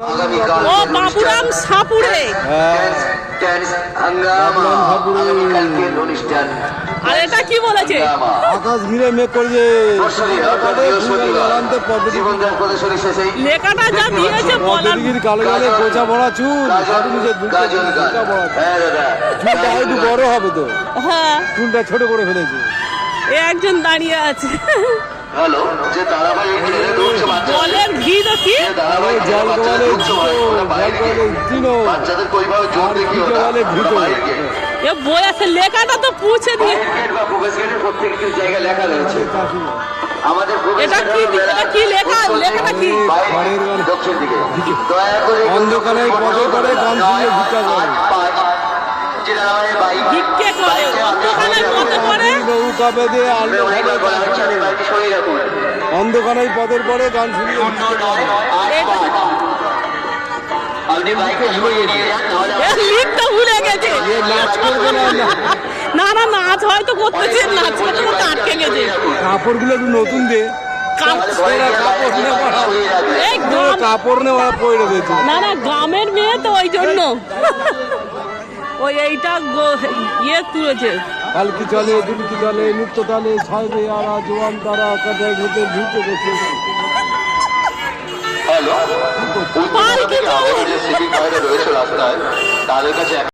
ও বাবুরাম সাপুরে আর এটা কি বলেছে? আকাশ ঘিরে মেঘ করছে, লেখাটা যা দিয়েছে বলার কালো কালে গোছা ভরা চুল, চুলটা একটু বড় হবে তো, হ্যাঁ চুলটা ছোট করে ফেলেছে। এ একজন দাঁড়িয়ে আছে জলের ভিড় কি জল গলে এ বই আছে, লেখাটা তো পুছে দিয়ে এটা কি লেখা? লেখাটা কি? অন্ধকারে পদে করে গান শুনে ভিক্ষা করে, ভিক্ষে করে অন্ধকারের মধ্যে করে নৌকা বেঁধে আলো অন্ধকারেই পদের পরে গান শুনিয়ে লিখতে ভুলে গেছে। না না নাচ হয়তো করতেছে, নাচ করতে করতে আটকে গেছে। কাপড় গুলো একটু নতুন দে, কাপড় নেওয়া পড়ে দিয়েছে। না না গ্রামের মেয়ে তো ওই জন্য ওই এইটা ইয়ে তুলেছে। পালকি চলে, দুলকি চলে, নৃত্য তালে, সাইবে আরা জোয়ান তারা কাদায় ঘুরতে ঢুকে গেছে। পালকি চলে রয়েছে রাস্তায় তাদের কাছে